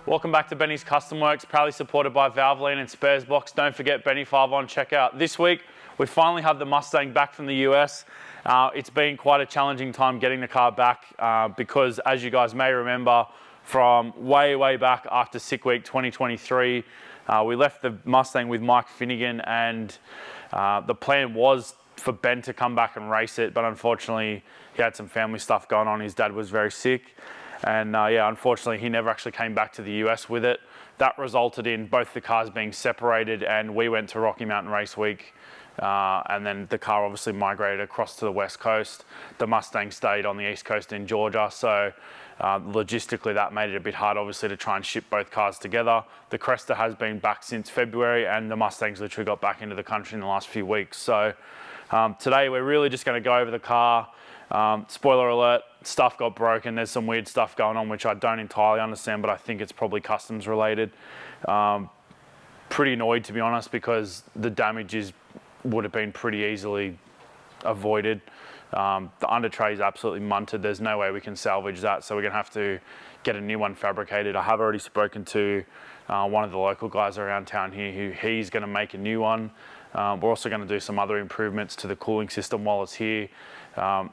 Welcome back to Benny's Custom Works, proudly supported by Valvoline and Sparesbox. Don't forget Benny5 on checkout. This week, we finally have the Mustang back from the US. It's been quite a challenging time getting the car back because, as you guys may remember, from way back after Sick Week 2023, we left the Mustang with Mike Finnegan, and the plan was for Ben to come back and race it, but unfortunately, he had some family stuff going on. His dad was very sick. And yeah, unfortunately, he never actually came back to the US with it. That resulted in both the cars being separated, and we went to Rocky Mountain Race Week. And then the car obviously migrated across to the West Coast. The Mustang stayed on the East Coast in Georgia. So logistically, that made it a bit hard, obviously, to try and ship both cars together. The Cresta has been back since February, and the Mustang's literally got back into the country in the last few weeks. So today, we're really just going to go over the car. Spoiler alert, stuff got broken. There's some weird stuff going on which I don't entirely understand, but I think it's probably customs related. Pretty annoyed, to be honest, because the damage would have been pretty easily avoided. The under tray is absolutely munted. There's no way we can salvage that, so we're gonna have to get a new one fabricated. I have already spoken to one of the local guys around town here who he's gonna make a new one. We're also going to do some other improvements to the cooling system while it's here.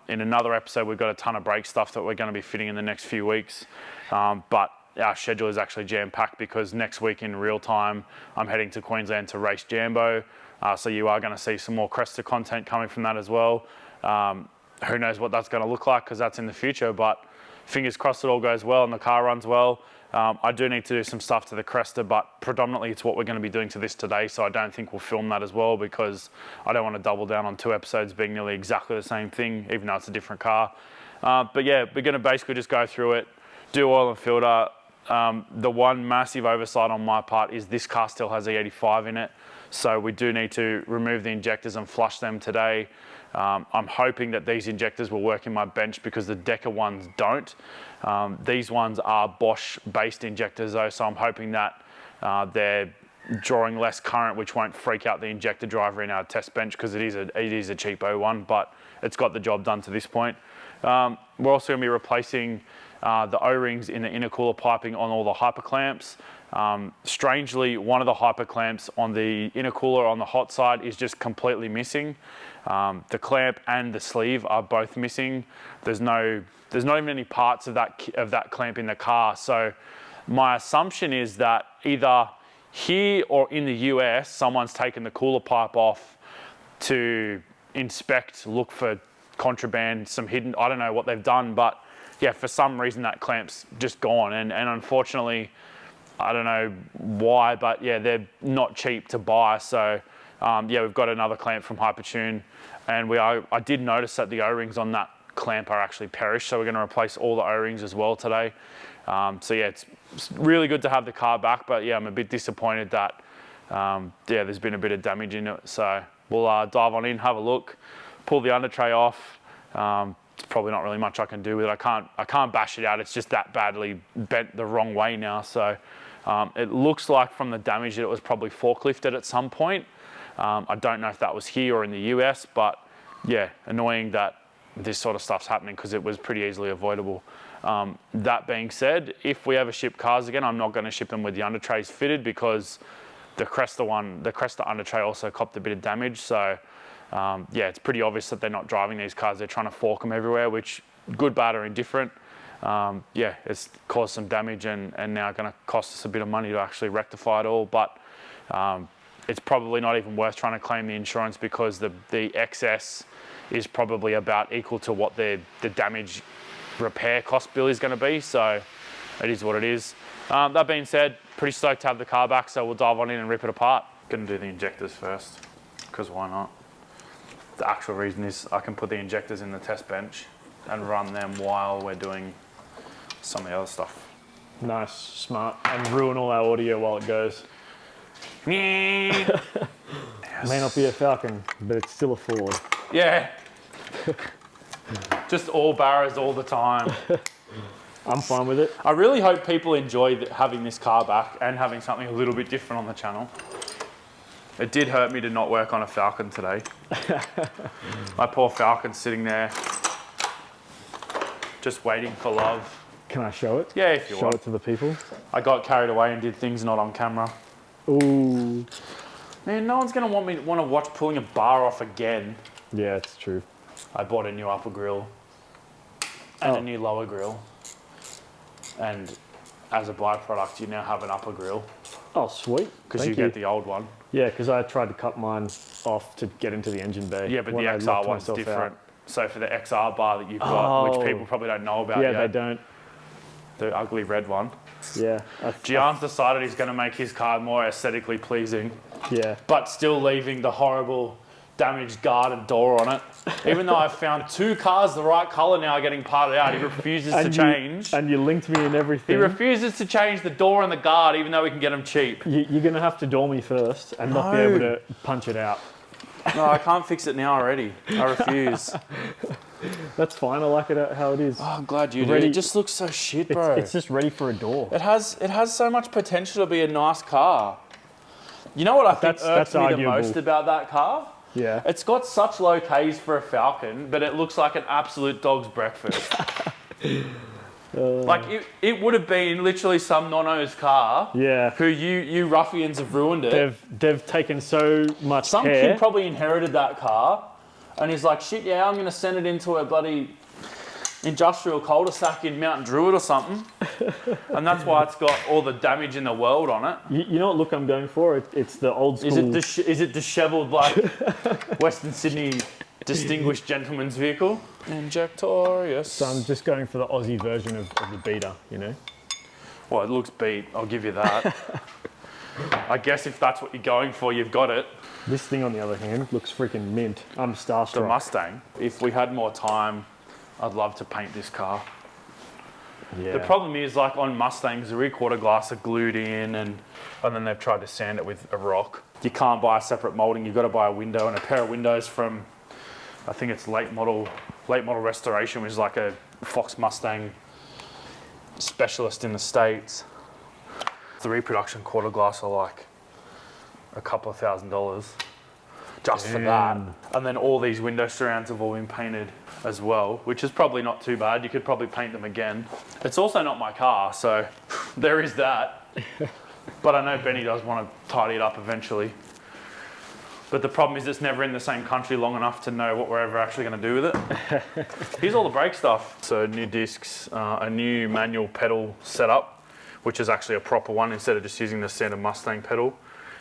In another episode, we've got a ton of brake stuff that we're going to be fitting in the next few weeks. But our schedule is actually jam-packed because next week in real time, I'm heading to Queensland to race Jambo. So you are going to see some more Cresta content coming from that as well. Who knows what that's going to look like because that's in the future, but fingers crossed it all goes well and the car runs well. I do need to do some stuff to the Cresta, but predominantly it's what we're going to be doing to this today, so I don't think we'll film that as well because I don't want to double down on 2 episodes being nearly exactly the same thing, even though it's a different car. But yeah, we're going to basically just go through it, do oil and filter. The one massive oversight on my part is this car still has E85 in it, so we do need to remove the injectors and flush them today. I'm hoping that these injectors will work in my bench because the Decker ones don't. These ones are Bosch-based injectors though, so I'm hoping that they're drawing less current, which won't freak out the injector driver in our test bench because it is a cheapo one, but it's got the job done to this point. We're also going to be replacing the O-rings in the intercooler piping on all the hyperclamps. Strangely, one of the hyperclamps on the intercooler on the hot side is just completely missing. The clamp and the sleeve are both missing. There's not even any parts of that clamp in the car. So my assumption is that either here or in the US, someone's taken the cooler pipe off to inspect, look for contraband, some hidden, I don't know what they've done, but yeah, for some reason that clamp's just gone. And unfortunately, I don't know why, but yeah, they're not cheap to buy. So yeah, we've got another clamp from Hypertune, and I did notice that the O-rings on that clamp are actually perished, so we're going to replace all the O-rings as well today. So yeah, it's really good to have the car back, but yeah, I'm a bit disappointed that yeah, there's been a bit of damage in it. So we'll dive on in, have a look, pull the under tray off. It's probably not really much I can do with it. I can't bash it out. It's just that badly bent the wrong way now. So it looks like from the damage that it was probably forklifted at some point. I don't know if that was here or in the US, but yeah, annoying that this sort of stuff's happening because it was pretty easily avoidable. That being said, if we ever ship cars again, I'm not going to ship them with the under trays fitted because the Cresta under tray also copped a bit of damage. So yeah, it's pretty obvious that they're not driving these cars. They're trying to fork them everywhere, which good, bad, or indifferent. Yeah, it's caused some damage and now going to cost us a bit of money to actually rectify it all. But it's probably not even worth trying to claim the insurance because the excess is probably about equal to what the damage repair cost bill is going to be. So it is what it is. That being said, pretty stoked to have the car back, so we'll dive on in and rip it apart. Going to do the injectors first because why not? The actual reason is I can put the injectors in the test bench and run them while we're doing some of the other stuff. Nice, smart, and ruin all our audio while it goes. Yes. May not be a Falcon, but it's still a Ford. Yeah. Just all barrows all the time. I'm fine with it. I really hope people enjoy having this car back and having something a little bit different on the channel. It did hurt me to not work on a Falcon today. My poor Falcon's sitting there, just waiting for love. Can I show it? Yeah, if you show want. it to the people. I got carried away and did things not on camera. Ooh. Man, no one's gonna want to watch pulling a bar off again. Yeah, it's true. I bought a new upper grill and a new lower grill, and as a byproduct, you now have an upper grill Oh, sweet. because you get the old one. Yeah, because I tried to cut mine off to get into the engine bay. Yeah, but when the I XR locked one's myself different. out. So for the XR bar that you've got, which Oh. people probably don't know about Yeah, yet, they don't. the ugly red one. Yeah. Gian's decided he's going to make his car more aesthetically pleasing, Yeah. but still leaving the horrible damaged guard and door on it. Even though I've found 2 cars the right colour now getting parted out, he refuses to change. And you linked me and everything. He refuses to change the door and the guard, even though we can get them cheap. You're going to have to door me first and not be able to punch it out. No, I can't fix it now already. I refuse. That's fine. I like it how it is. Oh, I'm glad you do. Ready- It just looks so shit, bro. It's just ready for a door. It has so much potential to be a nice car. You know what I think irks me the arguable. most about that car? Yeah. It's got such low Ks for a Falcon, but it looks like an absolute dog's breakfast. Like, it would have been literally some nono's car. Yeah. Who you ruffians have ruined it. They've taken so much Some care. kid probably inherited that car, and he's like, shit, yeah, I'm going to send it into a bloody industrial cul-de-sac in Mount Druitt or something. And that's why it's got all the damage in the world on it. You know what look I'm going for? It's the old school. Is it dishevelled like Western Sydney distinguished gentleman's vehicle? Injector, yes. So I'm just going for the Aussie version of the beater, you know? Well, it looks beat, I'll give you that. I guess if that's what you're going for, you've got it. This thing, on the other hand, looks freaking mint. I'm starstruck. The Mustang, if we had more time, I'd love to paint this car. Yeah. The problem is, like on Mustangs, the rear quarter glass are glued in and then they've tried to sand it with a rock. You can't buy a separate moulding, you've got to buy a window and a pair of windows from, I think it's late model restoration, which is like a Fox Mustang specialist in the States. The reproduction quarter glass are like a couple of $1,000 just for that. And then all these window surrounds have all been painted as well, which is probably not too bad. You could probably paint them again. It's also not my car, so there is that. But I know Benny does want to tidy it up eventually. But the problem is it's never in the same country long enough to know what we're ever actually going to do with it. Here's all the brake stuff. So new discs, a new manual pedal setup, which is actually a proper one instead of just using the standard Mustang pedal.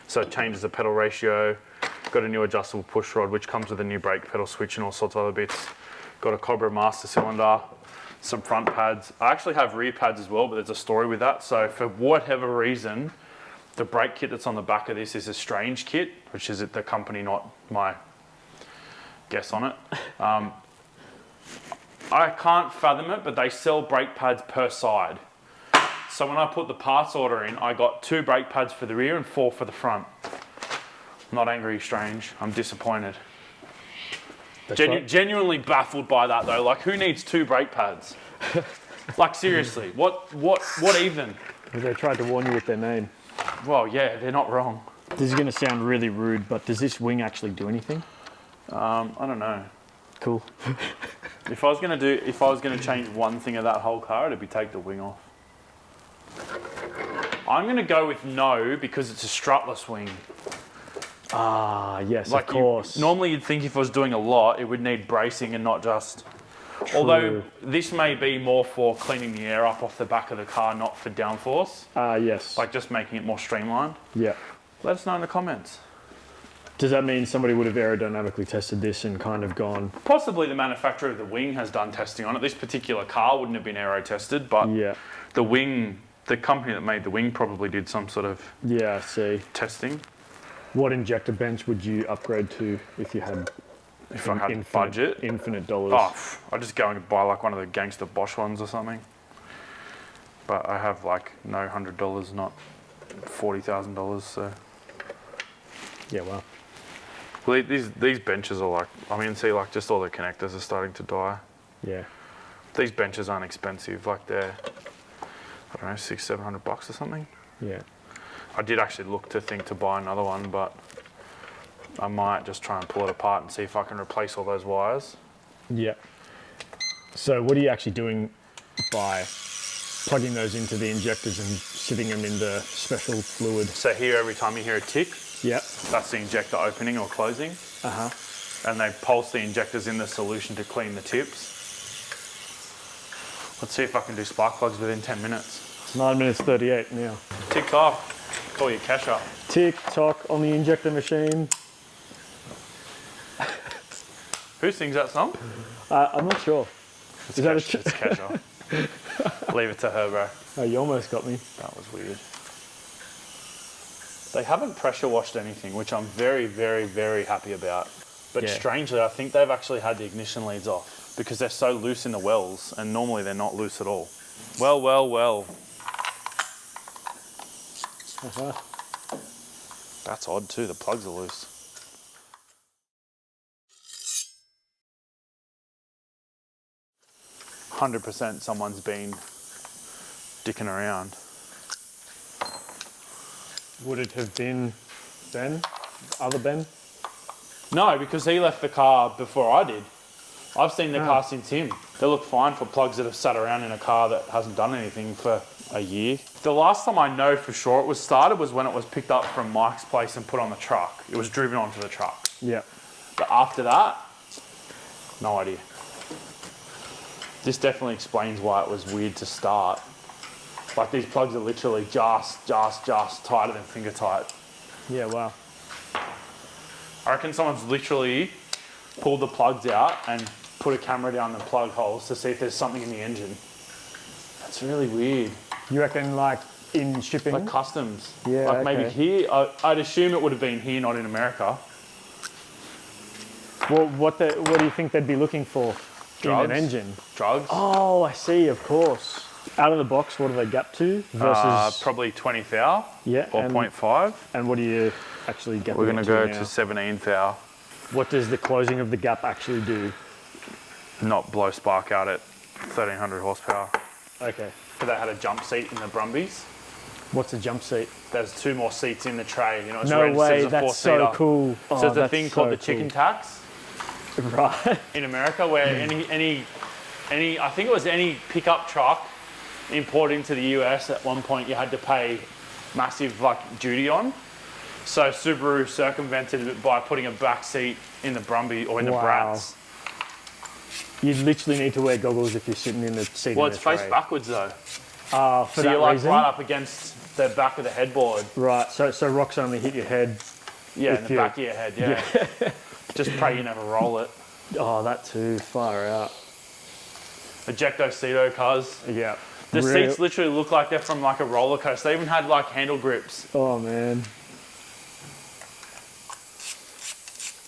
So it changes the pedal ratio. Got a new adjustable push rod, which comes with a new brake pedal switch and all sorts of other bits. Got a Cobra master cylinder, some front pads. I actually have rear pads as well, but there's a story with that. So for whatever reason, the brake kit that's on the back of this is a Strange kit, which is the company, not my guess on it. I can't fathom it, but they sell brake pads per side. So when I put the parts order in, I got 2 brake pads for the rear and 4 for the front. Not angry, Strange. I'm disappointed. Genuinely baffled by that though. Like, who needs 2 brake pads? Like, seriously, what even? They tried to warn you with their name. Well, yeah, they're not wrong. This is going to sound really rude, but does this wing actually do anything? I don't know. Cool. If I was gonna change one thing of that whole car, it'd be take the wing off. I'm gonna go with no because it's a strutless wing. Ah, yes, Like, of course. Normally you'd think if I was doing a lot, it would need bracing and not just... Although this may be more for cleaning the air up off the back of the car, not for downforce. Yes. Like just making it more streamlined. Yeah. Let us know in the comments. Does that mean somebody would have aerodynamically tested this and kind of gone... Possibly the manufacturer of the wing has done testing on it. This particular car wouldn't have been aero tested, but Yeah. the company that made the wing probably did some sort of Yeah, I see. testing. What injector bench would you upgrade to if you had... If I had budget. Infinite dollars. Oh, I'd just go and buy like one of the gangster Bosch ones or something. But I have like no $100, not $40,000, so. Yeah, wow. Well, these benches are like, I mean, see, like just all the connectors are starting to die. Yeah. These benches aren't expensive, like they're, I don't know, $600-700 or something. Yeah. I did actually think to buy another one, but I might just try and pull it apart and see if I can replace all those wires. Yeah. So what are you actually doing by plugging those into the injectors and sitting them in the special fluid. So here, every time you hear a tick, Yep. that's the injector opening or closing. Uh-huh. And they pulse the injectors in the solution to clean the tips. Let's see if I can do spark plugs within 10 minutes. 9 minutes 38 now. Tick tock, call your cash up. Tick tock on the injector machine. Who sings that song? I'm not sure. It's Is that Cash, it's Kesha. Leave it to her, bro. Oh, you almost got me. That was weird. They haven't pressure washed anything, which I'm very, very, very happy about. But Yeah. strangely, I think they've actually had the ignition leads off because they're so loose in the wells, and normally they're not loose at all. Well, well, well. Uh-huh. That's odd too, the plugs are loose. %, someone's been dicking around. Would it have been Ben? Other Ben? No, because he left the car before I did. I've seen the car since him. They look fine for plugs that have sat around in a car that hasn't done anything for a year. The last time I know for sure it was started was when it was picked up from Mike's place and put on the truck. It was driven onto the truck. Yeah. But after that, no idea. This definitely explains why it was weird to start. Like these plugs are literally just tighter than finger tight. Yeah, wow. I reckon someone's literally pulled the plugs out and put a camera down the plug holes to see if there's something in the engine. That's really weird. You reckon like in shipping? Like customs. Yeah, Like maybe okay. here, I'd assume it would have been here, not in America. Well, what do you think they'd be looking for Drugs? in an engine? Drugs. Oh, I see, of course. Out of the box, what do they gap to versus... Probably 20 thou yeah, or and, 0.5. and what do you actually get? We're going to go now? to 17 thou. What does the closing of the gap actually do? Not blow spark out at 1300 horsepower. Okay. So they had a jump seat in the Brumbies. What's a jump seat? There's 2 more seats in the tray. You know, it's No registered way, as a that's 4-seater. so cool. So Oh, there's a that's thing so called the cool. chicken tax Right. in America where any I think it was any pickup truck imported into the US at one point you had to pay massive like duty on. So Subaru circumvented it by putting a back seat in the Brumby or in the Wow. Brats. You literally need to wear goggles if you're sitting in the seat. Well, in it's the face tray. backwards though. For So that you're like reason? right up against the back of the headboard. Right, so rocks only hit your head. Yeah, If in the you- back of your head, yeah. Just pray you never roll it. Oh, that too, far out. Ejecto-Ceto cars. Yeah. The Real- seats literally look like they're from like a roller coaster. They even had like handle grips. Oh, man.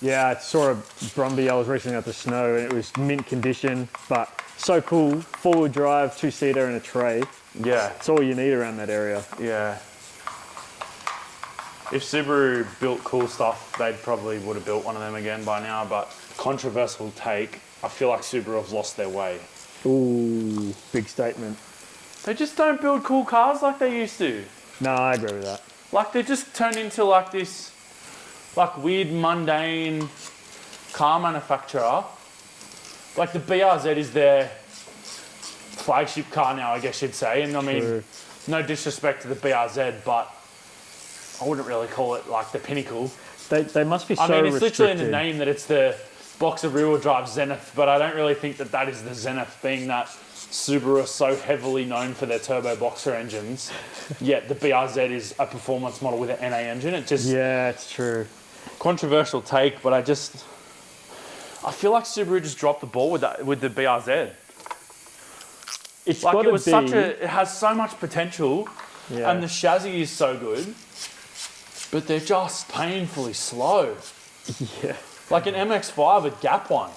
Yeah, I saw a Brumby. I was recently out the snow and it was mint condition, but so cool. 4-wheel drive, 2-seater and a tray. Yeah, It's all you need around that area. yeah. If Subaru built cool stuff, they probably would have built one of them again by now, but controversial take, I feel like Subaru have lost their way. Ooh, big statement. They just don't build cool cars like they used to. No, I agree with that. Like they just turned into like this like weird mundane car manufacturer. Like the BRZ is their flagship car now, I guess you'd say. And I mean, True. no disrespect to the BRZ, but I wouldn't really call it like the pinnacle. They must be so I mean, it's literally in restricted. the name that it's the boxer rear-wheel drive Zenith, but I don't really think that that is the Zenith, being that Subaru are so heavily known for their turbo boxer engines, yet the BRZ is a performance model with an NA engine. It just, Yeah, it's true. controversial take, but I feel like Subaru just dropped the ball with that, with the BRZ. It's Like gotta it was be, it has so much potential, yeah. and the chassis is so good, but they're just painfully slow. yeah. Like an MX-5 would gap one.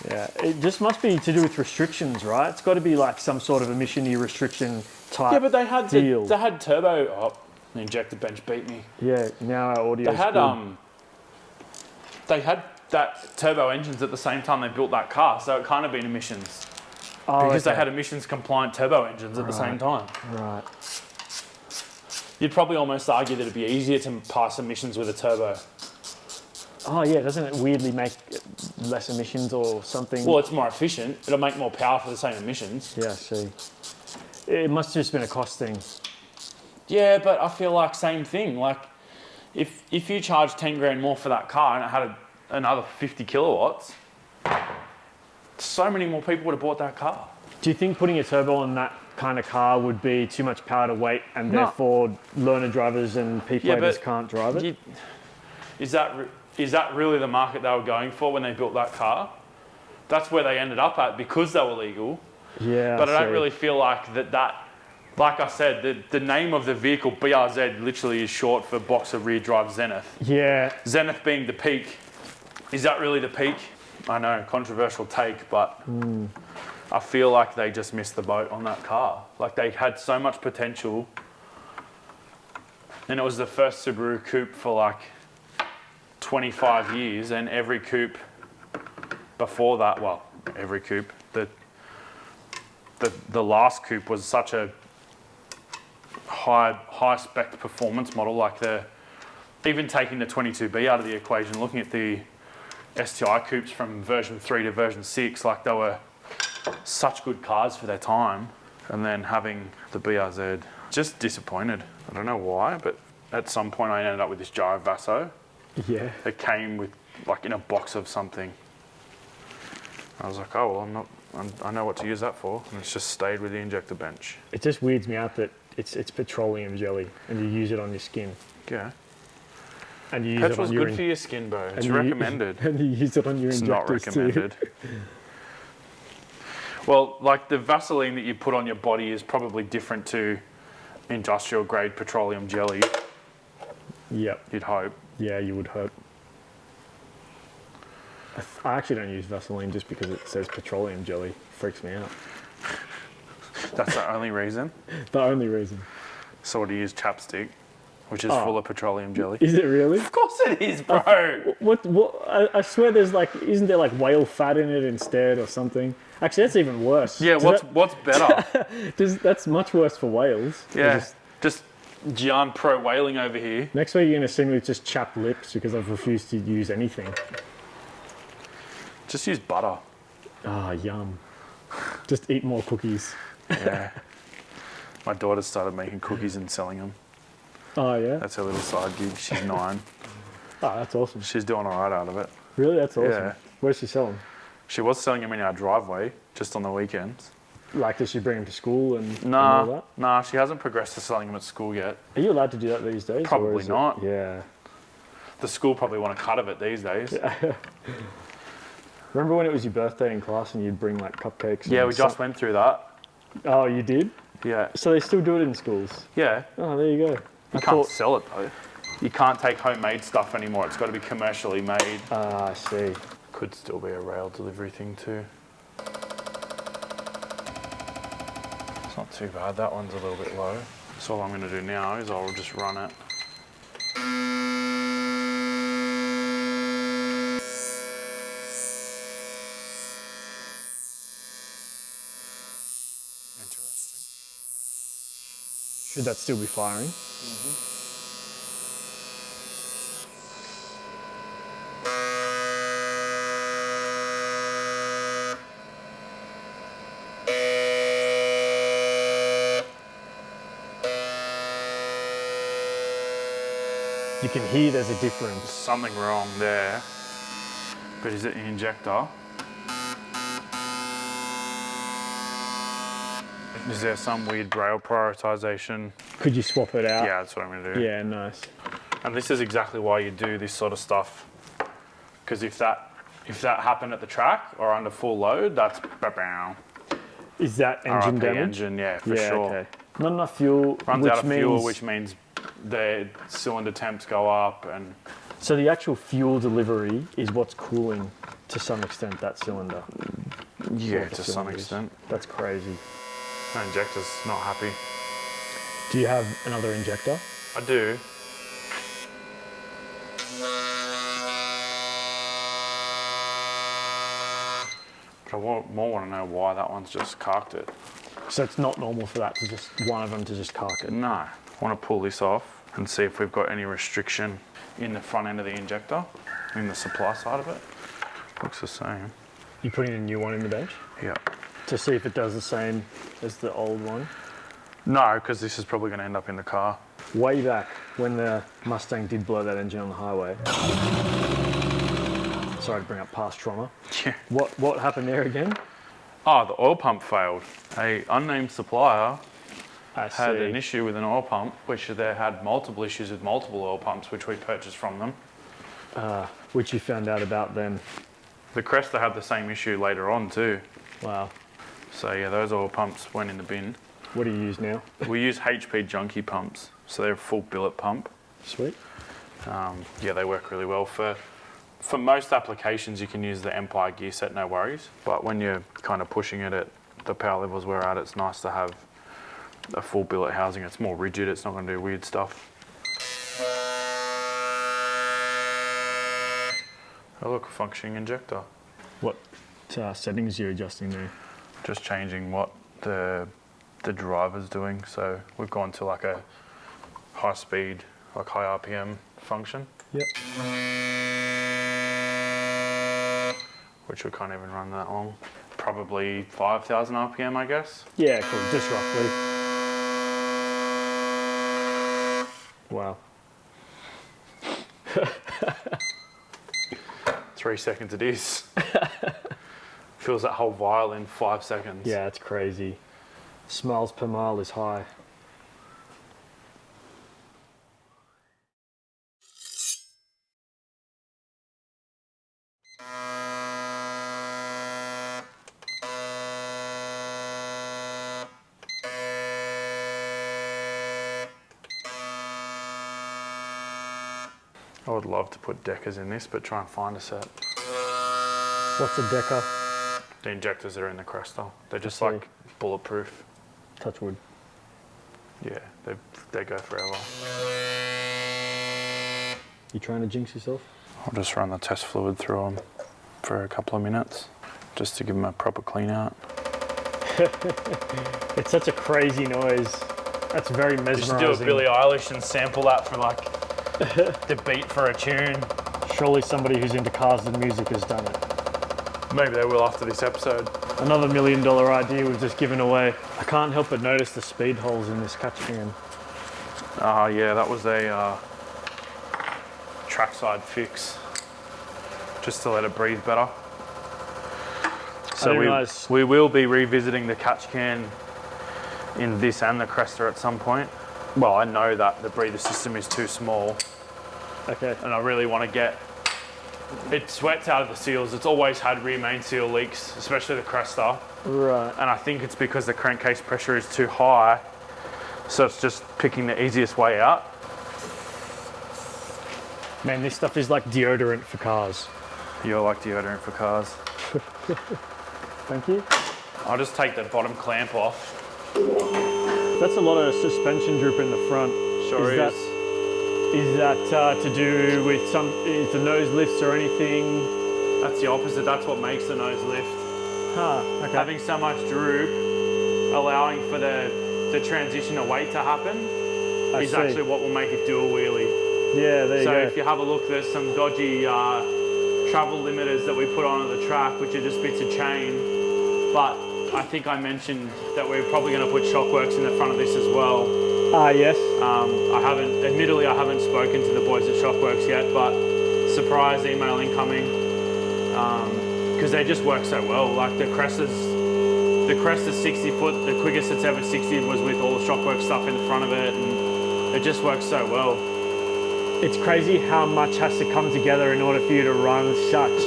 Yeah, it just must be to do with restrictions, right? It's got to be like some sort of emission restriction type. Yeah, but they had deal. they had turbo. Oh, the injector bench beat me. Yeah, now our audio. They had they had that turbo engines at the same time they built that car, so it can't have been emissions because they had emissions compliant turbo engines at the same time. Right. You'd probably almost argue that it'd be easier to pass emissions with a turbo. Oh yeah, doesn't it weirdly make less emissions or something? Well, it's more efficient. It'll make more power for the same emissions. Yeah, I see. It must have just been a cost thing. Yeah, but I feel like same thing. Like, if you charge 10 grand more for that car and it had another 50 kilowatts, so many more people would have bought that car. Do you think putting a turbo on that kind of car would be too much power to weight, and No. therefore learner drivers and P-platers can't drive it? Is that really the market they were going for when they built that car? That's where they ended up at because they were legal. Yeah, But I don't really feel like that. Like I said, the name of the vehicle, BRZ, literally is short for Boxer Rear Drive Zenith. Yeah. Zenith being the peak. Is that really the peak? I know, controversial take, but I feel like they just missed the boat on that car. Like, they had so much potential. And it was the first Subaru coupe for like 25 years, and every coupe before that, well, every coupe, the last coupe was such a high spec performance model. Like, even taking the 22B out of the equation, looking at the STI coupes from version 3 to version 6, like, they were such good cars for their time. And then having the BRZ, just disappointed. I don't know why, but at some point I ended up with this Gyro Vasso. Yeah. It came with, like, in a box of something. I was like, oh, well, I know what to use that for. And it's just stayed with the injector bench. It just weirds me out that it's petroleum jelly and you use it on your skin. Yeah. And you use Petrol's it on your good for your skin, bro. It's recommended. And you use it on your It's injectors not recommended. too. Well, like, the Vaseline that you put on your body is probably different to industrial grade petroleum jelly, Yep. you'd hope. Yeah, you would hope. I actually don't use Vaseline just because it says petroleum jelly. Freaks me out. That's the only reason. The only reason. So what do you use? Chapstick, which is full of petroleum jelly. Is it really? Of course it is, bro. What? I swear there's like, isn't there like whale fat in it instead or something? Actually, that's even worse. Yeah, what's better? That's much worse for whales. Yeah, just Gian Pro whaling over here. Next week you're going to see me with just chapped lips because I've refused to use anything. Just use butter. Ah, yum. Just eat more cookies. Yeah. My daughter started making cookies and selling them. Oh, yeah? That's her little side gig. She's 9. Oh, that's awesome. She's doing all right out of it. Really? That's awesome. Yeah. Where's she selling? She was selling them in our driveway, just on the weekends. Like, does she bring them to school and all that? Nah, she hasn't progressed to selling them at school yet. Are you allowed to do that these days? Probably not. Yeah. The school probably want a cut of it these days. Yeah. Remember when it was your birthday in class and you'd bring like cupcakes? Yeah, we just went through that. Oh, you did? Yeah. So they still do it in schools? Yeah. Oh, there you go. You can't sell it though. You can't take homemade stuff anymore. It's got to be commercially made. Ah, I see. Could still be a rail delivery thing too. It's not too bad. That one's a little bit low. So all I'm going to do now is I'll just run it. Interesting. Should that still be firing? You can hear there's a difference. Something wrong there. But is it the injector? Is there some weird rail prioritization? Could you swap it out? Yeah, that's what I'm going to do. Yeah, nice. And this is exactly why you do this sort of stuff. Because if that happened at the track or under full load, that's ba-bow. Is that engine RIP damage? engine, yeah, for sure. Okay. Not enough fuel. Runs out of fuel, which means the cylinder temps go up, and so the actual fuel delivery is what's cooling to some extent that cylinder. yeah, the to some cylinders. extent. That's crazy. My injector's not happy. Do you have another injector? I do. But I more want to know why that one's just carked it. So it's not normal for that to just one of them to just cark it. No. I want to pull this off and see if we've got any restriction in the front end of the injector, in the supply side of it. Looks the same. You putting a new one in the bench? Yeah. To see if it does the same as the old one? No, because this is probably going to end up in the car. Way back when the Mustang did blow that engine on the highway. Sorry to bring up past trauma. Yeah. What happened there again? Oh, the oil pump failed. A unnamed supplier I had see. an issue with an oil pump, which they had multiple issues with multiple oil pumps, which we purchased from them. Which you found out about then. The Cresta had the same issue later on too. Wow. So yeah, those oil pumps went in the bin. What do you use now? We use HP Junkie pumps, so they're a full billet pump. Sweet. Yeah, they work really well. For most applications, you can use the Empire gear set, no worries. But when you're kind of pushing it at the power levels we're at, it's nice to have a full billet housing. It's more rigid, it's not going to do weird stuff. Oh look, a functioning injector. What settings are you adjusting there? Just changing what the driver's doing. So we've gone to like a high speed, like high RPM function. Yep. Which we can't even run that long. Probably 5,000 RPM, I guess. Yeah, cool, just roughly. Wow. 3 seconds it is. Fills that whole vial in 5 seconds. Yeah, it's crazy. Smiles per mile is high. I would love to put Deckers in this, but try and find a set. What's a Decker? The injectors that are in the Cresta. They're just I see. like bulletproof. Touch wood. Yeah, they go forever. You trying to jinx yourself? I'll just run the test fluid through them for a couple of minutes, just to give them a proper clean out. It's such a crazy noise. That's very mesmerizing. Just do a Billie Eilish and sample that for like the beat for a tune. Surely somebody who's into cars and music has done it. Maybe they will after this episode. Another $1 million idea we've just given away. I can't help but notice the speed holes in this catch can. Yeah, that was a trackside fix, just to let it breathe better. So we will be revisiting the catch can in this and the Cresta at some point. Well, I know that the breather system is too small. Okay. And I really want to get it sweats out of the seals. It's always had rear main seal leaks, especially the Cresta. Right. And I think it's because the crankcase pressure is too high, so it's just picking the easiest way out. Man, this stuff is like deodorant for cars. You're like deodorant for cars. Thank you. I'll just take the bottom clamp off. That's a lot of suspension droop in the front. Sure is. Is that to do with is the nose lifts or anything? That's the opposite. That's what makes the nose lift. Huh, okay. Having so much droop, allowing for the transition of weight to happen, is actually what will make it do a wheelie. Yeah, there you go. So if you have a look, there's some dodgy travel limiters that we put onto the track, which are just bits of chain. But I think I mentioned that we're probably going to put shockworks in the front of this as well. Yes. Admittedly, I haven't spoken to the boys at Shockworks yet, but surprise email incoming, because they just work so well. Like the Cresta's 60 foot, the quickest it's ever 60 was with all the Shockworks stuff in the front of it, and it just works so well. It's crazy how much has to come together in order for you to run such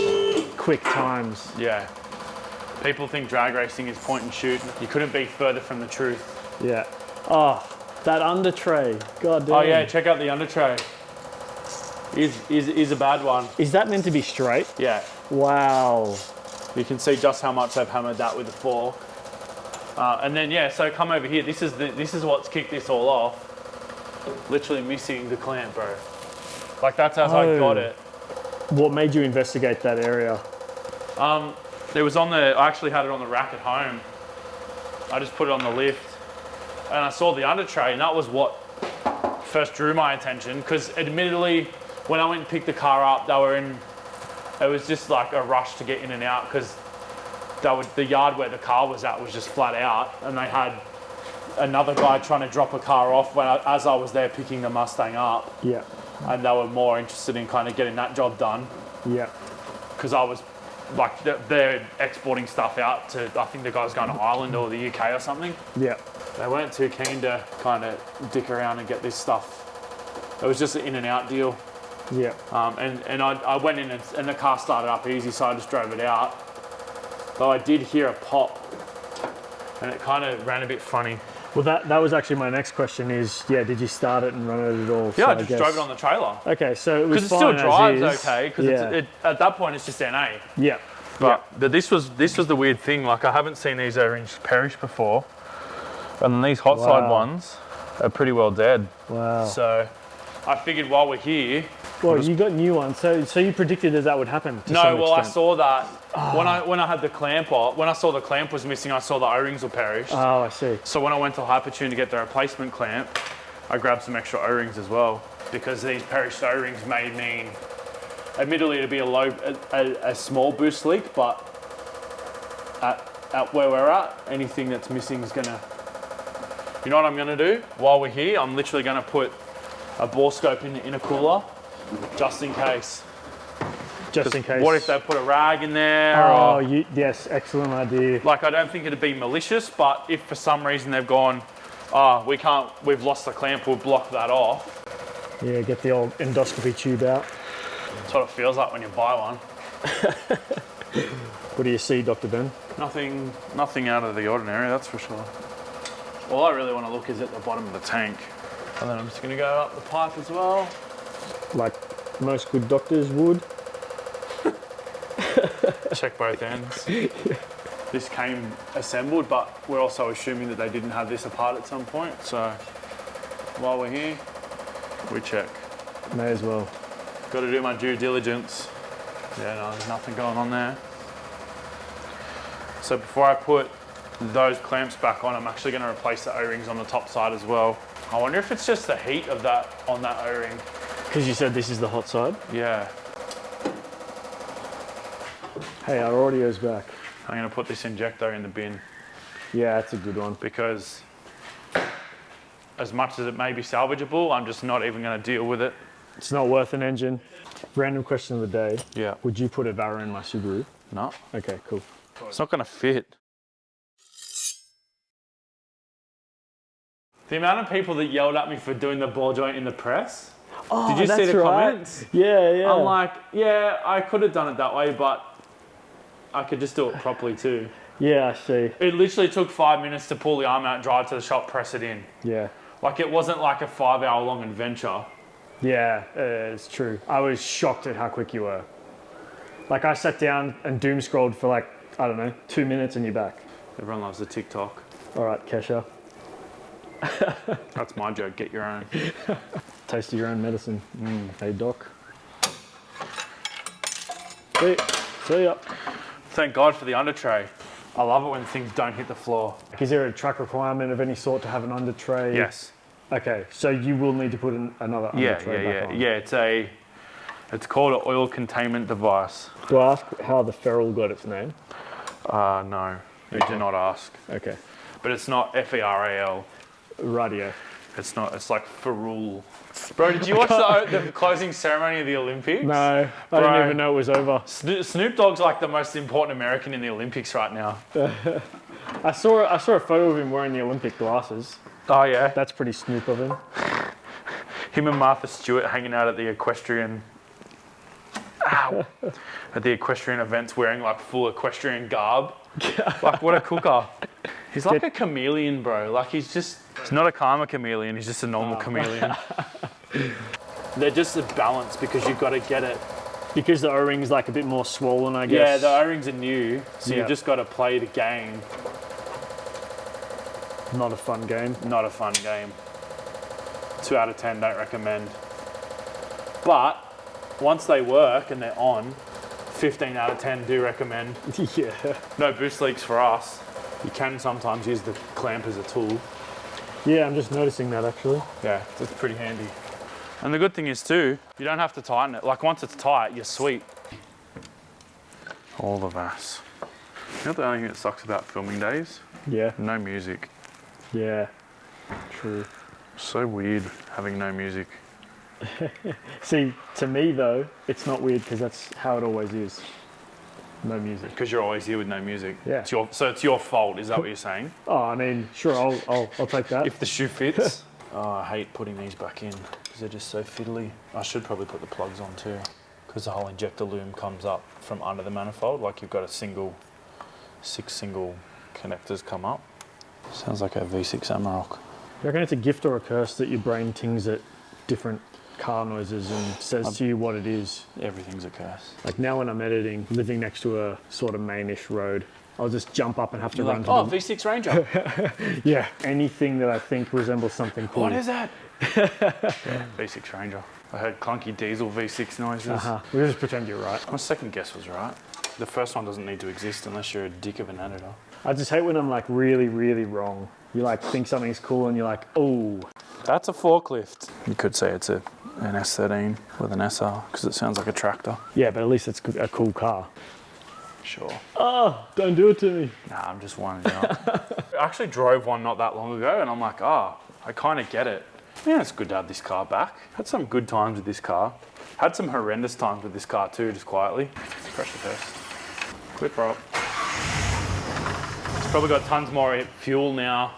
quick times. Yeah. People think drag racing is point and shoot. You couldn't be further from the truth. Yeah. Oh, that under tray. God damn. Oh yeah, check out the under tray. Is a bad one. Is that meant to be straight? Yeah. Wow. You can see just how much I've hammered that with the fork. And then yeah, so come over here. This is what's kicked this all off. Literally missing the clamp, bro. Like that's as I got it. What made you investigate that area? It was I actually had it on the rack at home. I just put it on the lift and I saw the under tray, and that was what first drew my attention, because admittedly, when I went and picked the car up, they were in It was just like a rush to get in and out because the yard where the car was at was just flat out, and they had another guy trying to drop a car off as I was there picking the Mustang up. Yeah. And they were more interested in kind of getting that job done. Yeah. Because I was like, they're exporting stuff out to, I think the guy's going to Ireland or the UK or something. Yeah. They weren't too keen to kind of dick around and get this stuff. It was just an in and out deal. Yeah. And I went in and the car started up easy, so I just drove it out. Though I did hear a pop and it kind of ran a bit funny. Well, that was actually my next question is, yeah, did you start it and run it at all? Yeah, So I just drove it on the trailer. Okay, so it was Because it still fine drives as is. okay, because at that point it's just NA. Yeah. But this was the weird thing. Like, I haven't seen these O-rings perish before, and these hot side ones are pretty well dead. Wow. So I figured while we're here. Well, you got new ones, so you predicted that would happen. To No, some well, I extent. saw that when I had the clamp off. When I saw the clamp was missing, I saw the O-rings were perished. Oh, I see. So when I went to Hypertune to get the replacement clamp, I grabbed some extra O-rings as well, because these perished O-rings may mean, admittedly, it'd be a small boost leak, but at where we're at, anything that's missing is gonna. You know what I'm gonna do? While we're here, I'm literally gonna put a bore scope in the intercooler, just in case. Just in case. What if they put a rag in there? Oh, or, yes, excellent idea. like, I don't think it'd be malicious, but if for some reason they've gone, we've lost the clamp, we'll block that off. Yeah, get the old endoscopy tube out. That's what it feels like when you buy one. What do you see, Dr. Ben? Nothing out of the ordinary, that's for sure. All I really want to look is at the bottom of the tank. And then I'm just going to go up the pipe as well. Like most good doctors would. Check both ends. This came assembled, but we're also assuming that they didn't have this apart at some point. So while we're here, we check. May as well. Got to do my due diligence. Yeah, no, there's nothing going on there. So before I put those clamps back on, I'm actually going to replace the O-rings on the top side as well. I wonder if it's just the heat of that on that O-ring. Because you said this is the hot side. Yeah. Hey, our audio's back. I'm going to put this injector in the bin Yeah, that's a good one. because as much as it may be salvageable, I'm just not even going to deal with it. It's not worth an engine. Random question of the day. Yeah. Would you put a Vara in my Subaru? No. Okay, cool. It's not going to fit. The amount of people that yelled at me for doing the ball joint in the press. Oh, did you see that's the right. comments? Yeah, yeah. I'm like, yeah, I could have done it that way, but I could just do it properly too. Yeah, I see. It literally took 5 minutes to pull the arm out, drive to the shop, press it in. Yeah. Like, it wasn't like a 5-hour long adventure. Yeah, it's true. I was shocked at how quick you were. Like, I sat down and doom scrolled for like, I don't know, 2 minutes and you're back. Everyone loves the TikTok. All right, Kesha. That's my joke, get your own. Taste of your own medicine. Hey, doc. See ya. Thank God for the under tray. I love it when things don't hit the floor. Is there a track requirement of any sort to have an under tray? Yes. Okay, so you will need to put another under tray back on. Yeah, it's called an oil containment device. Do I ask how the ferrule got its name? No, you do not ask. Okay. But it's not F-E-R-A-L. Radio. It's not, it's like ferrule. Bro, did you watch the closing ceremony of the Olympics? No, I didn't even know it was over. Snoop Dogg's like the most important American in the Olympics right now. I saw a photo of him wearing the Olympic glasses. Oh yeah? That's pretty Snoop of him. Him and Martha Stewart hanging out at the equestrian... Ow! At the equestrian events wearing like full equestrian garb. Like, what a cooker. He's like a chameleon, bro. Like, he's not a karma chameleon, he's just a normal chameleon. They're just a balance because you've got to get it. Because the O-ring's like a bit more swollen, I guess. Yeah, the O-rings are new, so Yeah. you've just got to play the game. Not a fun game. Not a fun game. 2 out of 10, don't recommend. But once they work and they're on, 15 out of 10 do recommend. Yeah. No boost leaks for us. You can sometimes use the clamp as a tool. Yeah, I'm just noticing that actually. Yeah, it's pretty handy. And the good thing is too, you don't have to tighten it. Like, once it's tight, you're sweet. All the VAS. You know the only thing that sucks about filming days? Yeah. No music. Yeah. True. So weird having no music. See, to me though, it's not weird because that's how it always is. No music. Because you're always here with no music. Yeah. So it's your fault, is that what you're saying? Oh, I mean, sure, I'll take that. If the shoe fits. Oh, I hate putting these back in because they're just so fiddly. I should probably put the plugs on too because the whole injector loom comes up from under the manifold. Like you've got six single connectors come up. Sounds like a V6 Amarok. You reckon it's a gift or a curse that your brain tings at different car noises and says to you what it is? Everything's a curse. Like now when I'm editing, living next to a sort of mainish road, I'll just jump up and have to You're run like, to V6 Ranger. Yeah, anything that I think resembles something cool. What is that? V6 Ranger. I heard clunky diesel V6 noises. We'll just pretend you're right. My second guess was right. The first one doesn't need to exist unless you're a dick of an editor. I just hate when I'm like really, really wrong. You like think something's cool and you're like, oh. That's a forklift. You could say it's an S13 with an SR because it sounds like a tractor. Yeah, but at least it's a cool car. Sure. Oh, don't do it to me. Nah, I'm just winding up. I actually drove one not that long ago and I'm like, I kind of get it. Yeah, it's good to have this car back. Had some good times with this car. Had some horrendous times with this car too, just quietly. Pressure test. Clip up. It's probably got tons more fuel now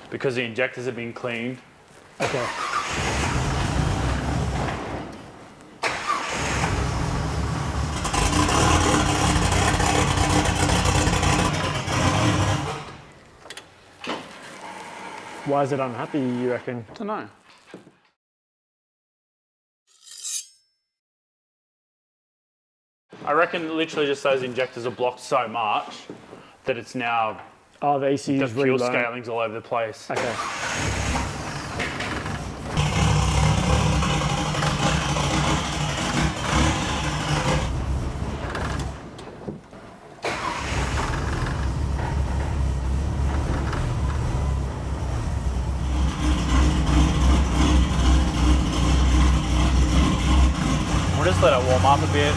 because the injectors have been cleaned. Okay. Why is it unhappy, you reckon? I don't know. I reckon literally just those injectors are blocked so much that it's now Oh, the ECU's the fuel reload. scaling's all over the place. Okay. We'll just let it warm up a bit.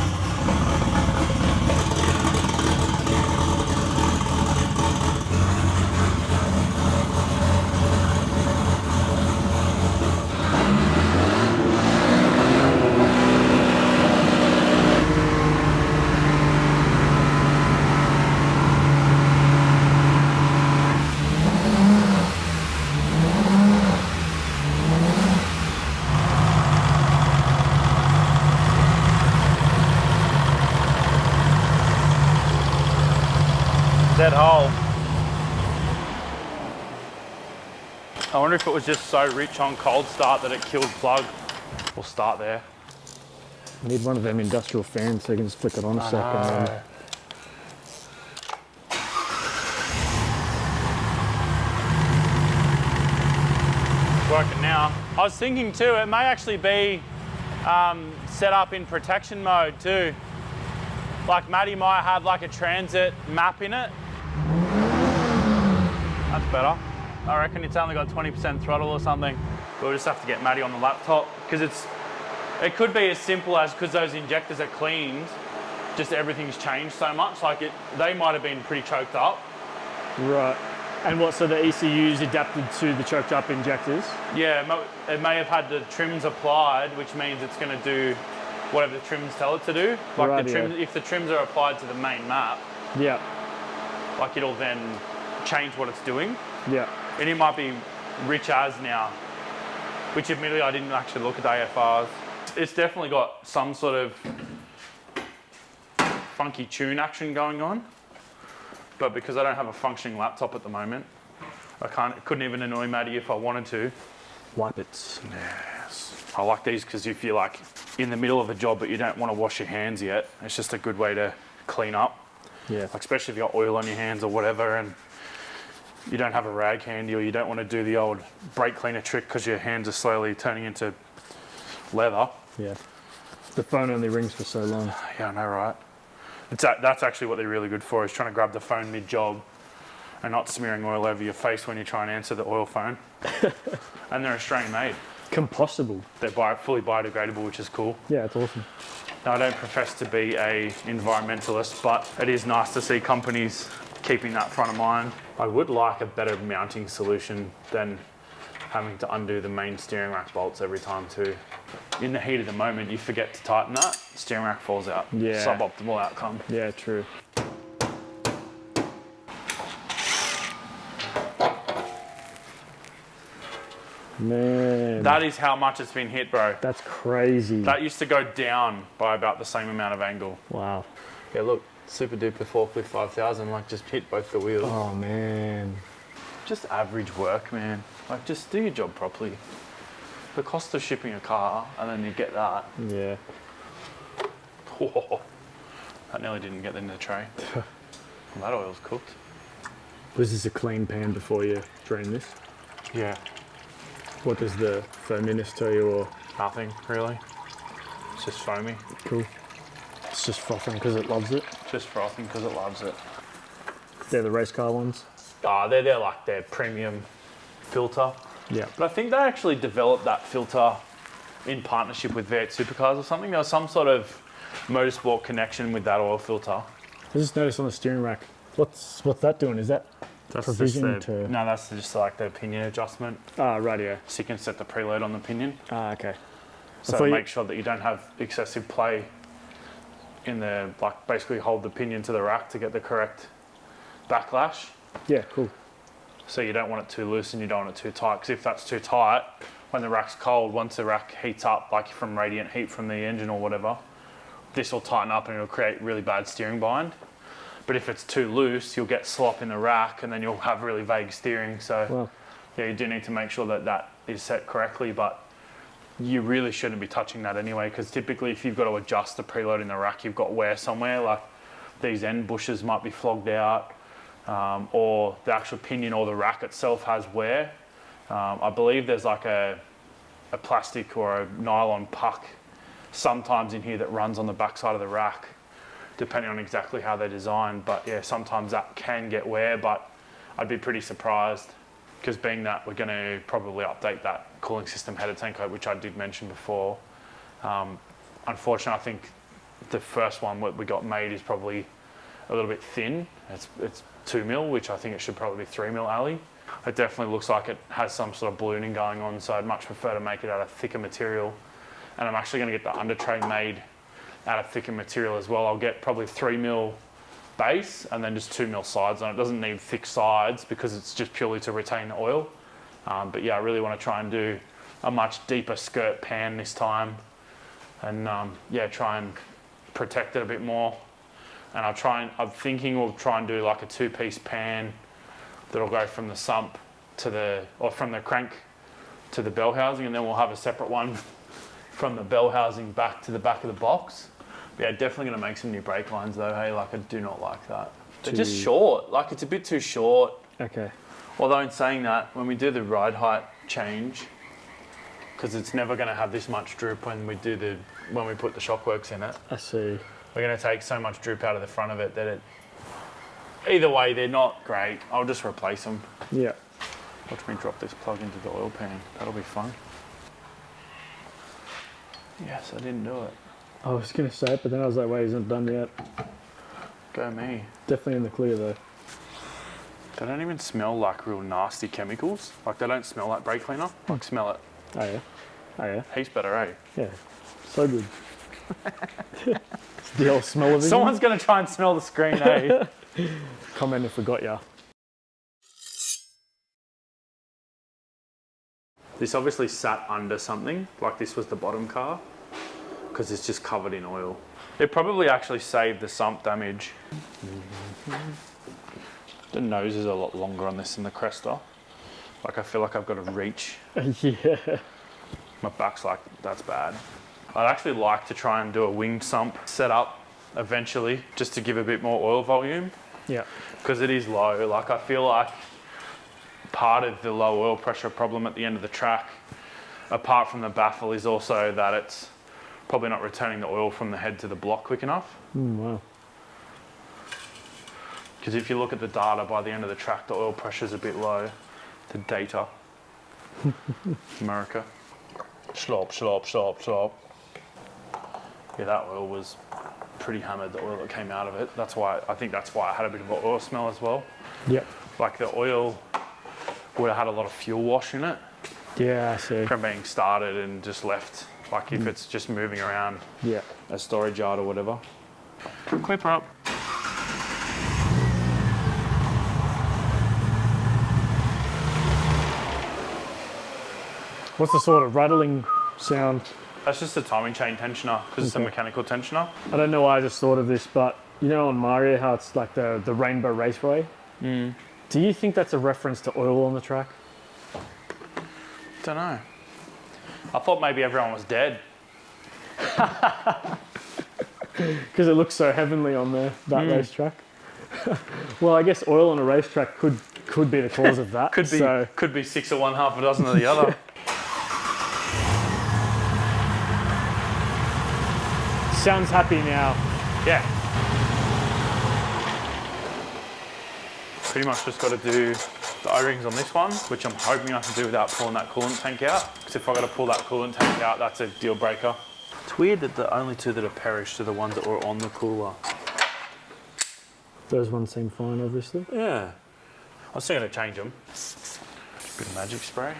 Dead hole. I wonder if it was just so rich on cold start that it killed plug. We'll start there. I need one of them industrial fans so you can just flick it on a second. Working now. I was thinking too, it may actually be set up in protection mode too. Like Matty might have like a transit map in it. That's better. I reckon it's only got 20% throttle or something. We'll just have to get Matty on the laptop because it could be as simple as because those injectors are cleaned, just everything's changed so much. Like they might have been pretty choked up. Right. And what, so the ECU's adapted to the choked up injectors? Yeah, it may have had the trims applied, which means it's going to do whatever the trims tell it to do. Like Right, the trims, if the trims are applied to the main map, Yeah. like it'll then change what it's doing. Yeah. And it might be rich as now, which admittedly I didn't actually look at the AFRs. It's definitely got some sort of funky tune action going on, but because I don't have a functioning laptop at the moment, it couldn't even annoy Matty if I wanted to. Wipe it. Yes. I like these because if you're like in the middle of a job but you don't want to wash your hands yet, it's just a good way to clean up. Yeah. Like especially if you've got oil on your hands or whatever and you don't have a rag handy or you don't want to do the old brake cleaner trick because your hands are slowly turning into leather. Yeah. The phone only rings for so long. Yeah, I know, right? That's actually what they're really good for, is trying to grab the phone mid-job and not smearing oil over your face when you try and answer the oil phone. And they're Australian made. Compostable. They're fully biodegradable, which is cool. Yeah, it's awesome. Now, I don't profess to be a environmentalist, but it is nice to see companies keeping that front of mind. I would like a better mounting solution than having to undo the main steering rack bolts every time too. In the heat of the moment, you forget to tighten that, steering rack falls out. Yeah. Suboptimal outcome. Yeah, true. Man. That is how much it's been hit, bro. That's crazy. That used to go down by about the same amount of angle. Wow. Yeah, look, super duper forklift 5000, like just hit both the wheels. Oh man. Just average work, man. Like just do your job properly. The cost of shipping a car, and then you get that. Yeah. Whoa. That nearly didn't get in the tray. Well, that oil's cooked. Was this a clean pan before you drain this? Yeah. What does the foaminess tell you, or? Nothing, really. It's just foamy. Cool. It's just frothing because it loves it. Just frothing because it loves it. They're the race car ones? Oh, they're like their premium filter. Yeah. But I think they actually developed that filter in partnership with V8 Supercars or something. There was some sort of motorsport connection with that oil filter. I just noticed on the steering rack. What's that doing? Is that provision to? No, that's just like the pinion adjustment. Ah, radio. So you can set the preload on the pinion. Ah, okay. So to make sure that you don't have excessive play in the, like basically hold the pinion to the rack to get the correct backlash. Yeah, cool. So you don't want it too loose and you don't want it too tight, because if that's too tight, when the rack's cold, once the rack heats up, like from radiant heat from the engine or whatever, this will tighten up and it'll create really bad steering bind. But if it's too loose, you'll get slop in the rack and then you'll have really vague steering. So Wow. yeah, you do need to make sure that that is set correctly, but you really shouldn't be touching that anyway, because typically if you've got to adjust the preload in the rack, you've got wear somewhere, like these end bushes might be flogged out, or the actual pinion or the rack itself has wear. I believe there's like a plastic or a nylon puck sometimes in here that runs on the backside of the rack, depending on exactly how they're designed. But yeah, sometimes that can get wear, but I'd be pretty surprised, because being that we're going to probably update that cooling system header tank coat, which I did mention before. Unfortunately, I think the first one we got made is probably a little bit thin. It's 2 mil, which I think it should probably be 3 mil alley. It definitely looks like it has some sort of ballooning going on, so I'd much prefer to make it out of thicker material. And I'm actually going to get the under tray made out of thicker material as well. I'll get probably 3 mil base and then just 2 mil sides on it. It doesn't need thick sides because it's just purely to retain the oil. But yeah, I really want to try and do a much deeper skirt pan this time, and yeah, try and protect it a bit more. And I'm thinking we'll try and do like a 2-piece pan that'll go from the sump to from the crank to the bell housing, and then we'll have a separate one from the bell housing back to the back of the box. But yeah, definitely going to make some new brake lines though. Hey, like I do not like that. They're just short. Like it's a bit too short. Okay. Although in saying that, when we do the ride height change, because it's never going to have this much droop when we put the shockworks in it. I see. We're going to take so much droop out of the front of it that either way, they're not great. I'll just replace them. Yeah. Watch me drop this plug into the oil pan. That'll be fun. Yes, I didn't do it. I was going to say it, but then I was like, wait, he's not done yet. Go me. Definitely in the clear though. They don't even smell like real nasty chemicals. Like they don't smell like brake cleaner. Like smell it. Oh yeah. Oh yeah. Heaps better, eh? Yeah. So good. It's the old smell of it. Someone's going to try and smell the screen, eh? Comment if we got ya. This obviously sat under something, like this was the bottom car, because it's just covered in oil. It probably actually saved the sump damage. The nose is a lot longer on this than the Cresta. Like I feel like I've got to reach. Yeah. My back's like, that's bad. I'd actually like to try and do a winged sump setup eventually, just to give a bit more oil volume. Yeah. Because it is low. Like I feel like part of the low oil pressure problem at the end of the track, apart from the baffle, is also that it's probably not returning the oil from the head to the block quick enough. Wow. Because if you look at the data, by the end of the track, the oil pressure is a bit low. The data. America. Slop, slop, slop, slop. Yeah, that oil was pretty hammered, the oil that came out of it. I think that's why I had a bit of an oil smell as well. Yep. Like the oil would have had a lot of fuel wash in it. Yeah, I see. From being started and just left. Like if it's just moving around a storage yard or whatever. Clip her up. What's the sort of rattling sound? That's just a timing chain tensioner because it's a mechanical tensioner. I don't know why I just thought of this, but you know on Mario how it's like the Rainbow Raceway? Do you think that's a reference to oil on the track? Don't know. I thought maybe everyone was dead. Because it looks so heavenly on there, that racetrack. Well, I guess oil on a racetrack could be the cause of that. Could be 6 of one, half a dozen of the other. Sounds happy now. Yeah. Pretty much just got to do the O-rings on this one, which I'm hoping I can do without pulling that coolant tank out. Because if I got to pull that coolant tank out, that's a deal breaker. It's weird that the only two that are perished are the ones that were on the cooler. Those ones seem fine, obviously. Yeah. I was still going to change them. Bit of magic spray.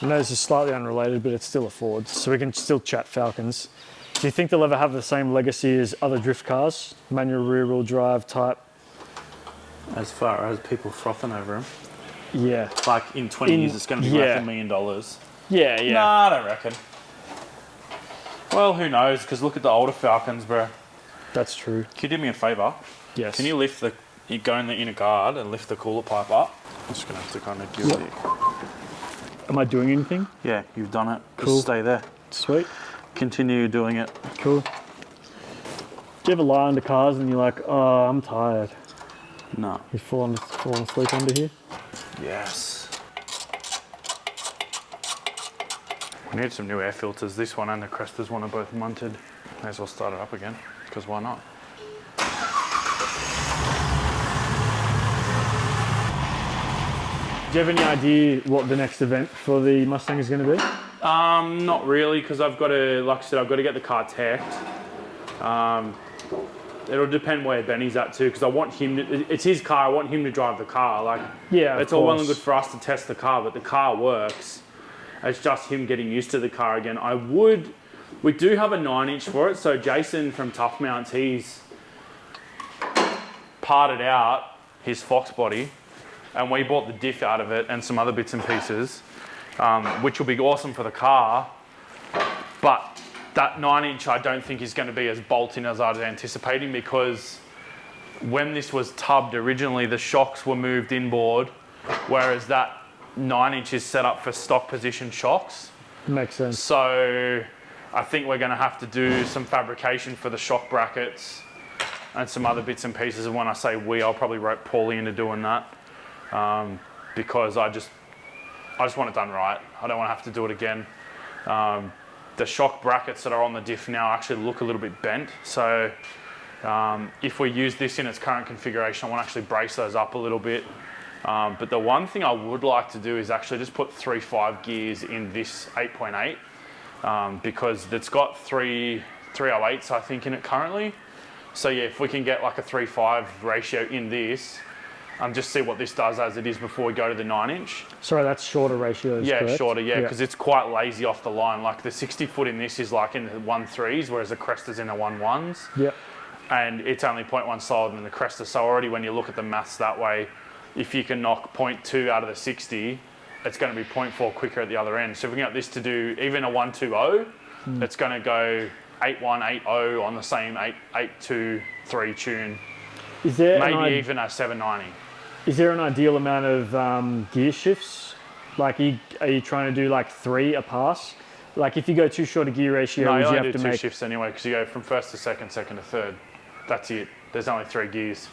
I know this is slightly unrelated, but it's still a Ford, so we can still chat Falcons. Do you think they'll ever have the same legacy as other drift cars? Manual rear-wheel drive type? As far as people frothing over them. Yeah. Like in 20 years, it's going to be worth $1 million. Yeah, yeah. Nah, I don't reckon. Well, who knows? Because look at the older Falcons, bro. That's true. Can you do me a favour? Yes. Can you you go in the inner guard and lift the cooler pipe up? I'm just going to have to kind of deal with it. Am I doing anything? Yeah, you've done it. Cool. Just stay there. Sweet. Continue doing it. Cool. Do you ever lie under cars and you're like, oh, I'm tired? No. You fall asleep under here? Yes. We need some new air filters. This one and the Cresta's one are both munted. May as well start it up again, because why not? Do you have any idea what the next event for the Mustang is going to be? Not really, because I've got to, like I said, I've got to get the car teched. It'll depend where Benny's at too, because I want him to, it's his car, I want him to drive the car. Like, yeah, it's all well and good for us to test the car, but the car works. It's just him getting used to the car again. We do have a 9-inch for it, so Jason from Tough Mounts, he's parted out his Fox body, and we bought the diff out of it and some other bits and pieces, which will be awesome for the car, but that 9-inch I don't think is going to be as bolting as I was anticipating, because when this was tubbed originally, the shocks were moved inboard, whereas that 9-inch is set up for stock position shocks. Makes sense. So I think we're going to have to do some fabrication for the shock brackets and some other bits and pieces. And when I say we, I'll probably rope Paulie into doing that, because I just want it done right. I don't want to have to do it again. The shock brackets that are on the diff now actually look a little bit bent. So if we use this in its current configuration, I want to actually brace those up a little bit. But the one thing I would like to do is actually just put 3.5 gears in this 8.8, because it's got 308s I think in it currently. So yeah, if we can get like a 3.5 ratio in this, just see what this does as it is before we go to the 9-inch. Sorry, that's shorter ratios, Yeah, correct? shorter, yeah, because it's quite lazy off the line. Like the 60 foot in this is like in the 1.3s, whereas the Cresta's in the 1.1s. Yep. And it's only 0.1 slower than the Cresta. So already when you look at the maths that way, if you can knock 0.2 out of the 60, it's going to be 0.4 quicker at the other end. So if we can get this to do even a 1.20, it's going to go 8.1, 8.0 on the same 8.2.3 tune. Is there maybe even a 790. Is there an ideal amount of gear shifts? Like, are you trying to do like 3 a pass? Like, if you go too short a gear ratio, no, you would you only have do to 2 shifts anyway, because you go from first to second, second to third. That's it. There's only 3 gears.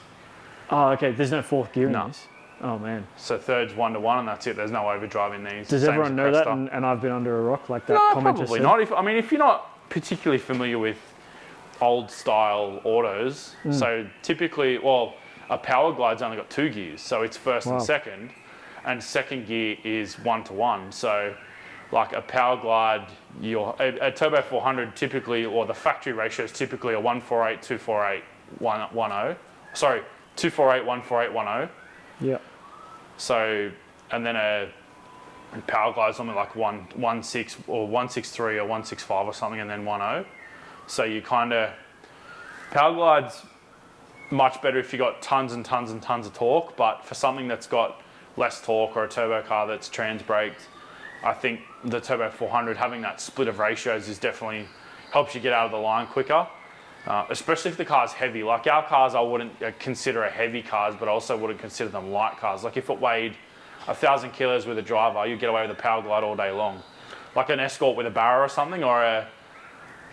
Oh, okay. There's no 4th gear in No. this? Oh, man. So third's 1 to 1, and that's it. There's no overdrive in these. Does Same everyone as know that, Cresta. and I've been under a rock like that No, comment probably just not. If you're not particularly familiar with old style autos, so typically, well, a Power Glide's only got 2 gears, so it's first and second gear is 1 to 1. So like a Power Glide, a Turbo 400 typically, or the factory ratio is typically a 148, 248, 110. Sorry, 248, 148, 10. Yeah. So, and then a Power Glide is something like 116 or 163 or 165 or something, and then 10. So you kind of, Power Glide's much better if you got tons and tons and tons of torque, but for something that's got less torque or a turbo car that's trans braked, I think the Turbo 400 having that split of ratios is definitely helps you get out of the line quicker, especially if the car's heavy. Like our cars, I wouldn't consider a heavy cars, but I also wouldn't consider them light cars. Like if it weighed 1,000 kilos with a driver, you'd get away with a Power Glide all day long. Like an Escort with a Barra or something, or I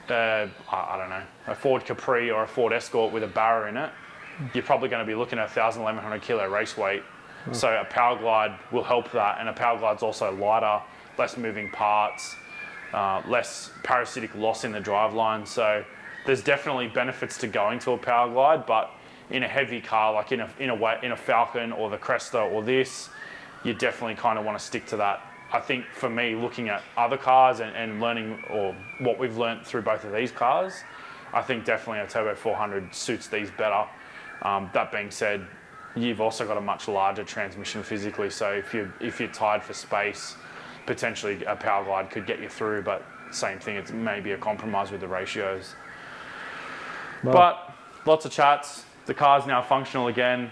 don't know, a Ford Capri or a Ford Escort with a Barra in it, you're probably going to be looking at 1,000, 1,100 kilo race weight. So a Power Glide will help that, and a Power Glide's also lighter, less moving parts, less parasitic loss in the driveline. So there's definitely benefits to going to a Power Glide, but in a heavy car, like in a Falcon or the Cresta or this, you definitely kind of want to stick to that. I think for me, looking at other cars and learning, or what we've learned through both of these cars, I think definitely a Turbo 400 suits these better. That being said, you've also got a much larger transmission physically, so if you're tied for space, potentially a Power Glide could get you through, but same thing, it's maybe a compromise with the ratios. Well, but lots of chats. The car's now functional again.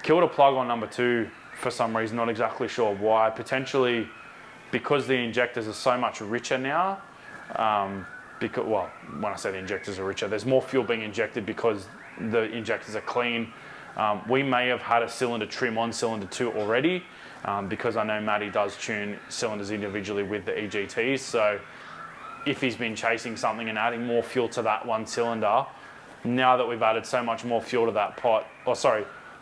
Killed a plug on number 2 for some reason, not exactly sure why. Potentially because the injectors are so much richer now. Well, when I say the injectors are richer, there's more fuel being injected because the injectors are clean. We may have had a cylinder trim on cylinder 2 already, because I know Matty does tune cylinders individually with the EGTs. So if he's been chasing something and adding more fuel to that one cylinder, now that we've added so much more fuel to that pot,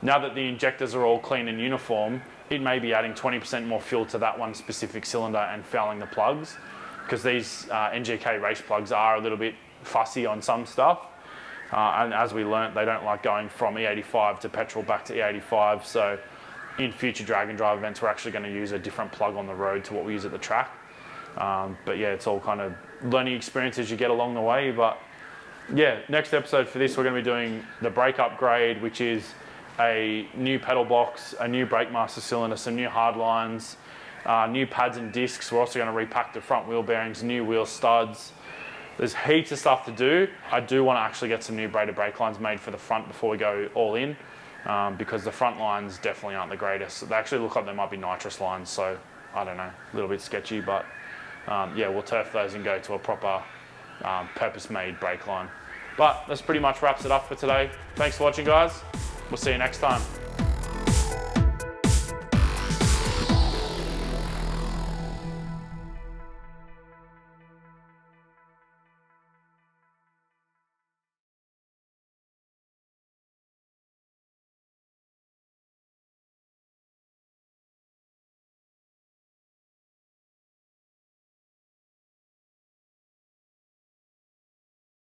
now that the injectors are all clean and uniform, it may be adding 20% more fuel to that one specific cylinder and fouling the plugs, because these NGK race plugs are a little bit fussy on some stuff. And as we learnt, they don't like going from E85 to petrol back to E85. So in future drag and drive events, we're actually going to use a different plug on the road to what we use at the track. But yeah, it's all kind of learning experiences you get along the way. But yeah, next episode for this, we're going to be doing the brake upgrade, which is a new pedal box, a new brake master cylinder, some new hard lines, new pads and discs. We're also going to repack the front wheel bearings, new wheel studs. There's heaps of stuff to do. I do want to actually get some new braided brake lines made for the front before we go all in, because the front lines definitely aren't the greatest. They actually look like they might be nitrous lines, so I don't know, a little bit sketchy, but yeah, we'll turf those and go to a proper purpose-made brake line. But that's pretty much wraps it up for today. Thanks for watching, guys. We'll see you next time.